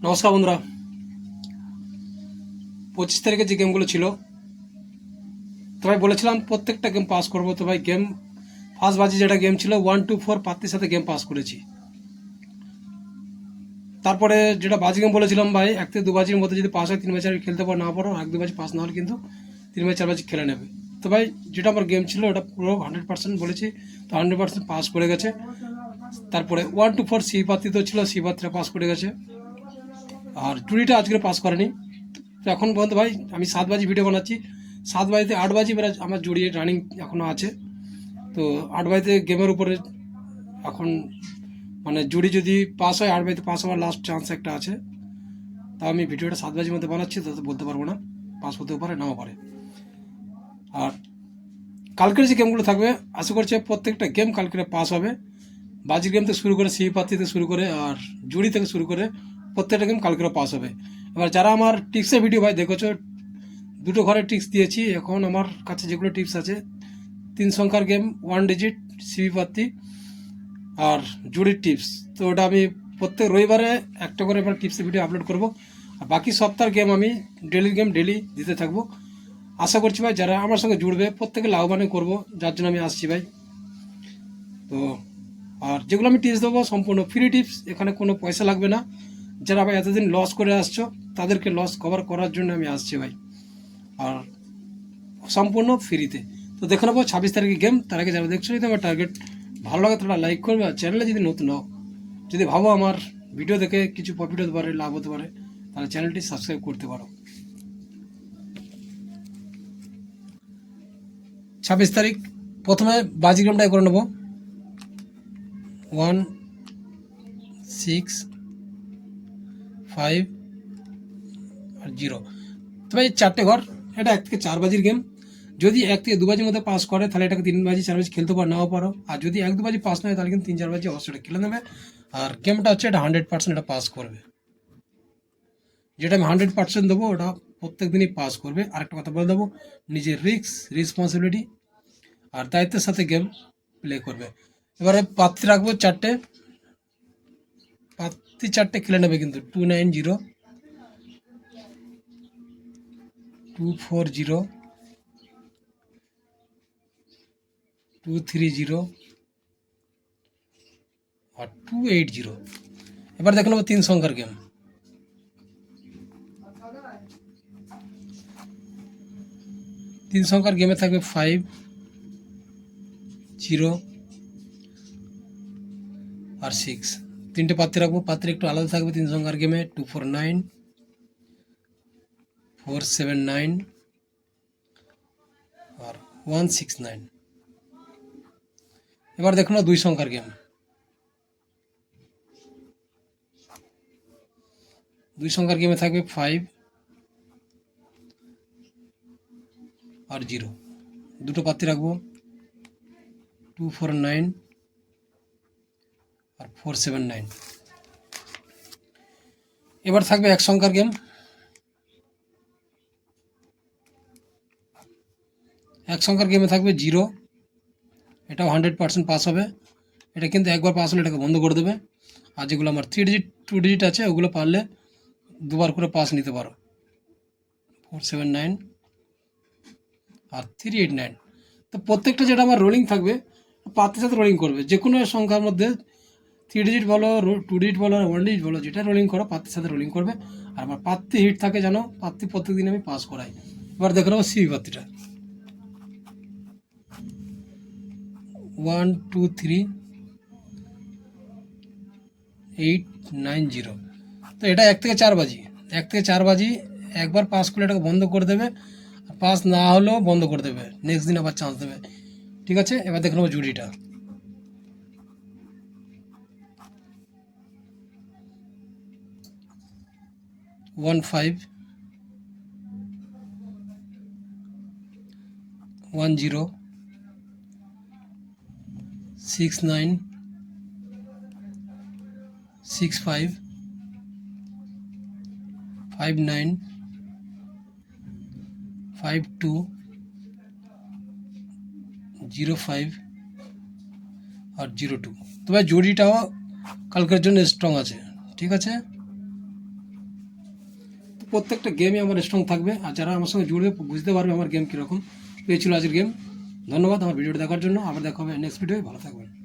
নমস্কার বন্ধুরা। 25 তারিখে যে গেমগুলো ছিল, তো ভাই বলেছিলাম প্রত্যেকটা গেম পাস করবো। তো ভাই গেম ফার্স্ট বাজি যেটা গেম ছিল 1 2 4 পাত্তির সাথে গেম পাস করেছি। তারপরে যেটা বাজি গেম বলেছিলাম ভাই 1 থেকে 2 বাজির মধ্যে যদি পাস হয় 3 ম্যাচ আর খেলতে পারো না পারো 1 2 বাজি পাস না হলে কিন্তু 3 ম্যাচ 4 বাজি খেলে নেবে। তো ভাই যেটা আমার গেম ছিল ওটা পুরো 100% বলেছি, তো 100% পাস করে গেছে। তারপরে 1 2 4 সি পাত্রিতেও ছিল, সি পাত্রিটা পাস করে গেছে। আর চুরিটা আজকে পাস করেনি। তো এখন পর্যন্ত ভাই আমি 7 বাজি ভিডিও বানাচ্ছি, 7 বাজিতে 8 বাজি মেরা আমার জড়িয়ে রানিং এখনও আছে। তো 8 বাজিতে গেমের উপরে এখন মানে জুড়ি যদি পাস হয় 8 বাজিতে পাস হওয়ার লাস্ট চান্স একটা আছে। তা আমি ভিডিওটা 7 বাজির মধ্যে বানাচ্ছি, তো বলতে পারবো না, পাস হতেও পারে নাও পারে। আর কালকের যে গেমগুলো থাকবে আশা করছি প্রত্যেকটা গেম কালকে পাস হবে। বাজির গেম থেকে শুরু করে সি পাত্তি থেকে শুরু করে আর জুড়ি থেকে শুরু করে প্রত্যেকটা গেম কালকে পাস হবে। এবার যারা আমার টিক্সের ভিডিও ভাই দেখেছো, দুটো ঘরের টিপস দিয়েছি। এখন আমার কাছে যেগুলো টিপস আছে 3 সংখ্যার গেম 1 ডিজিট সিবি পাত্তি আর জুড়ির টিপস, তো ওটা আমি প্রত্যেক রবিবারে একটা করে এবার টিপসের ভিডিও আপলোড করব। আর বাকি সপ্তাহের গেম আমি গেম ডেলি দিতে থাকবো। আশা করছি ভাই যারা আমার সঙ্গে জুড়বে প্রত্যেকে লাভবানই করব, যার জন্য আমি আসছি ভাই। তো আর যেগুলো আমি টিপস দেবো সম্পূর্ণ ফ্রি টিপস, এখানে কোনো পয়সা লাগবে না। যারা ভাই এতদিন লস করে আসছো তাদেরকে লস কভার করার জন্য আমি আসছি ভাই, আর সম্পূর্ণ ফ্রিতে। তো দেখে নেবো 26 তারিখে গেম। তার আগে যারা দেখছো, যদি আমার টার্গেট ভালো লাগে তারা লাইক করবে, আর চ্যানেলে যদি নতুন হও, যদি ভাবো আমার ভিডিও দেখে কিছু প্রফিট হতে পারে, লাভ হতে পারে, তাহলে চ্যানেলটি সাবস্ক্রাইব করতে পারো। 26 তারিখ প্রথমে বাজি গেমটাই করে নেবো 1 6 5 আর 0। তো ভাই 4টে ঘর, এটা 1 থেকে 4 বাজির গেম। যদি 1 থেকে 2 বাজির মধ্যে পাস করে তাহলে এটাকে 3 বাজি 4 বাজি খেলতে পারো নাও পারো, আর যদি 1 2 বাজি পাস না হয় তাহলে কিন্তু 3 4 বাজি অবশ্যই এটা খেলে নেবে। আর গেমটা হচ্ছে এটা 100% এটা পাস করবে। যেটা আমি 100% দেবো ওটা প্রত্যেক দিনই পাস করবে। আরেকটা কথা বলে দেবো, নিজের রেসপন্সিবিলিটি আর দায়িত্বের সাথে গেম প্লে করবে। এবারে পাত্তি রাখবো 4টে, পাত্তি 4টে খেলে নেবে কিন্তু 290 240 230 আর 280। এবার দেখে নেবো 3 সংখ্যার গেম। 3 সংখ্যার গেমে থাকবে 5 0 আর 6। 3টে পাত্রে রাখবো, পাত্রে একটু আলাদা থাকবে 3 সংখ্যার গেমে 249 479 আর 169। এবার দেখুন 2 সংখ্যার গেম। 2 সংখ্যার গেমে থাকবে 5 আর 0। দুটো পাত্রে রাখবো 249 আর 479। এবার থাকবে 1 সংখ্যার গেম। 1 সংখ্যার গেমে থাকবে 0, এটাও 100% পাস হবে। এটা কিন্তু একবার পাস হলে এটাকে বন্ধ করে দেবে। আর যেগুলো আমার 3 ডিজিট 2 ডিজিট আছে ওগুলো পারলে দুবার করে পাস নিতে পারো, 479 আর 389। তো প্রত্যেকটা যেটা আমার রোলিং থাকবে পাত্রের সাথে রোলিং করবে। যে কোনো সংখ্যার মধ্যে 3 ডিজিট বলো 2 ডিজিট বলো 1 ডিজিট বলো, যেটা রোলিং করো পাত্রের সাথে রোলিং করবে। আর আমার পাত্তি হিট থাকে জানো, পাত্তি প্রত্যেকদিন আমি পাস করাই। এবার দেখে নেবো সিবি পাত্তিটা 1 2 3 8 9 0। তো এটা 1 থেকে 4 বাজি, 1 থেকে 4 বাজি একবার পাস করলে এটাকে বন্ধ করে দেবে, পাস না হলেও বন্ধ করে দেবে, নেক্সট দিন আবার চান্স দেবে। ঠিক আছে, এবার দেখে নেবো জুডিটা 1 5 1 0 6 9 6 5 5 9 5 2 0 5 আর 0 2। তো ভাই জুডিটাও কালকের জন্য স্ট্রং আছে। ঠিক আছে, প্রত্যেকটা গেমে আমার স্ট্রং থাকবে, আর যারা আমার সঙ্গে জুড়বে বুঝতে পারবে আমার গেম কীরকম। তো এই ছিল আজকের গেম। ধন্যবাদ আমার ভিডিওটা দেখার জন্য। আবার দেখা হবে নেক্সট ভিডিওয়। ভালো থাকবেন।